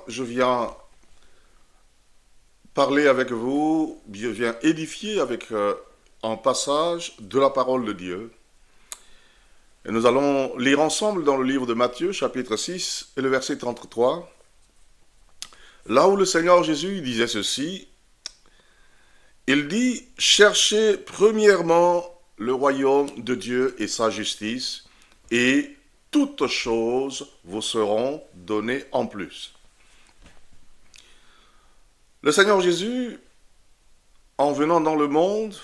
Je viens parler avec vous, je viens édifier avec un passage de la parole de Dieu. Et nous allons lire ensemble dans le livre de Matthieu, chapitre 6, et le verset 33, là où le Seigneur Jésus disait ceci. Il dit, cherchez premièrement le royaume de Dieu et sa justice, et toutes choses vous seront données en plus. Le Seigneur Jésus, en venant dans le monde,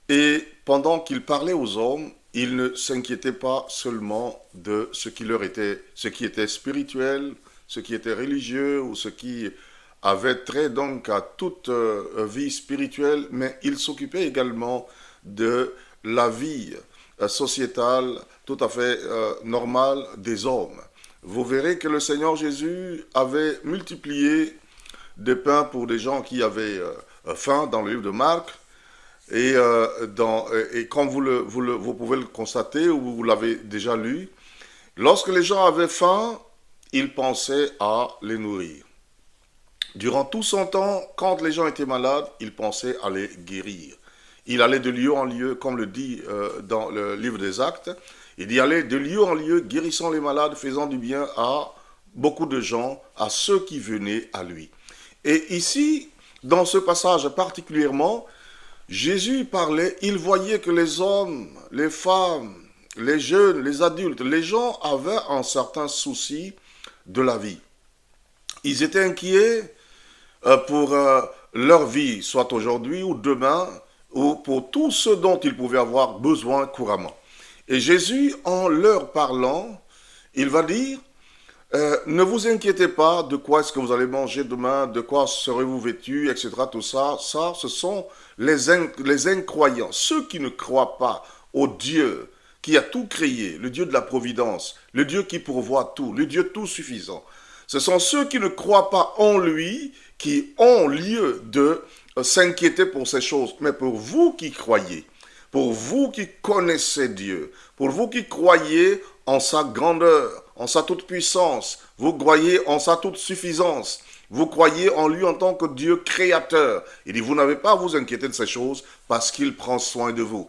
et pendant qu'il parlait aux hommes, il ne s'inquiétait pas seulement de ce qui était spirituel, ce qui était religieux ou ce qui avait trait donc à toute vie spirituelle, mais il s'occupait également de la vie sociétale tout à fait normale des hommes. Vous verrez que le Seigneur Jésus avait multiplié des pains pour des gens qui avaient faim dans le livre de Marc. Et comme vous pouvez le constater ou vous l'avez déjà lu, lorsque les gens avaient faim, il pensait à les nourrir. Durant tout son temps, quand les gens étaient malades, il pensait à les guérir. Il allait de lieu en lieu, comme le dit dans le livre des Actes, il y allait de lieu en lieu, guérissant les malades, faisant du bien à beaucoup de gens, à ceux qui venaient à lui. Et ici, dans ce passage particulièrement, Jésus parlait, il voyait que les hommes, les femmes, les jeunes, les adultes, les gens avaient un certain souci de la vie. Ils étaient inquiets pour leur vie, soit aujourd'hui ou demain, ou pour tout ce dont ils pouvaient avoir besoin couramment. Et Jésus, en leur parlant, il va dire, ne vous inquiétez pas de quoi est-ce que vous allez manger demain, de quoi serez-vous vêtus, etc. Tout ça, ce sont les incroyants, ceux qui ne croient pas au Dieu qui a tout créé, le Dieu de la providence, le Dieu qui pourvoit tout, le Dieu tout suffisant. Ce sont ceux qui ne croient pas en lui qui ont lieu de s'inquiéter pour ces choses. Mais pour vous qui croyez, pour vous qui connaissez Dieu, pour vous qui croyez en sa grandeur, en sa toute-puissance, vous croyez en sa toute-suffisance, vous croyez en lui en tant que Dieu créateur. Il dit, vous n'avez pas à vous inquiéter de ces choses parce qu'il prend soin de vous.